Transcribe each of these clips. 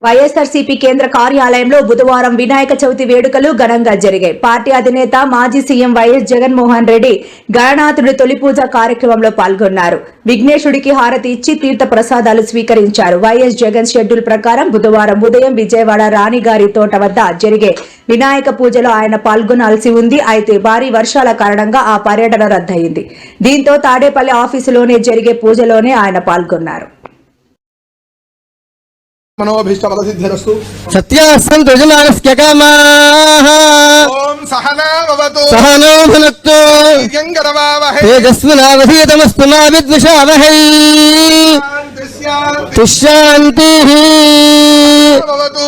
వైఎస్ఆర్సీపీ కేంద్ర కార్యాలయంలో బుధవారం వినాయక చవితి వేడుకలు ఘనంగా జరిగాయి. పార్టీ అధినేత మాజీ సీఎం వైఎస్ జగన్మోహన్ రెడ్డి గణనాథుడి తొలి పూజ కార్యక్రమంలో పాల్గొన్నారు. విఘ్నేశుడికి హారతి ఇచ్చి తీర్థ ప్రసాదాలు స్వీకరించారు. వైఎస్ జగన్ షెడ్యూల్ ప్రకారం బుధవారం ఉదయం విజయవాడ రాణిగారి తోట వద్ద జరిగే వినాయక పూజలో ఆయన పాల్గొనాల్సి ఉంది. అయితే భారీ వర్షాల కారణంగా ఆ పర్యటన రద్దయింది. దీంతో తాడేపల్లి ఆఫీసులోనే జరిగే పూజలోనే ఆయన పాల్గొన్నారు. मनोभीष्टफलसिद्धिरस्तु सत्यासन्तु जनानस्य कामाः ओम सहना भवतु सहनो भुनक्तु वीर्यं करवावहै तेजस्विनावधीतमस्तु मा विद्विषावहै शान्तिः भवतु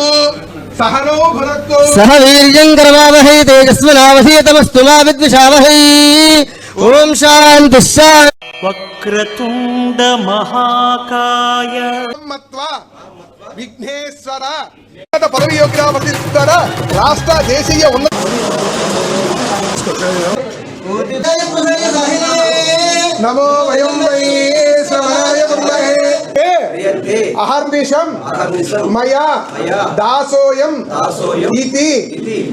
सहनो भुनक्तु सह वीर्यं करवावहै तेजस्विनावधीतमस्तु मा विद्विषावहै ओम शान्तिः वक्रतुंड महाकाय विघ्नेश्वर पदवी योग्यता राष्ट्र देशीय नमो वयं वै स्वाहाय कुर्महे अहर्निशं मया दासोऽयं इति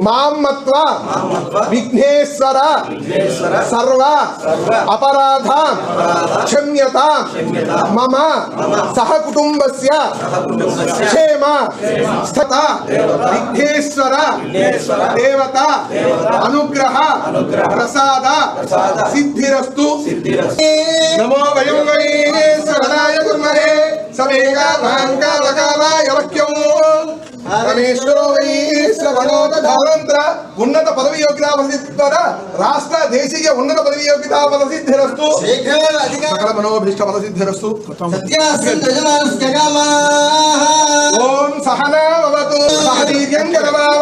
मां मत्वा विघ्नेश्वर सर्व अपराधां क्षम्यतां मम सह कुटुंबस्य क्षेम स्थिता विघ्नेश्वर देवता अनुग्रह प्रसाद सिद्धिरस्तु नमो वयं वै स्वाहाय कुर्महे समेका भांका लकाराय वक्यं रमेश्वरो वै श्रवणोदधारन्त्र उन्नत पदवी योग्यता राष्ट्र देशीय उन्नत पदवी योग्यता फलसिद्धिरस्तु सकल मनोभीष्ट फलसिद्धिरस्तु ओम सहना भवतु सह वीर्यं करवावहै।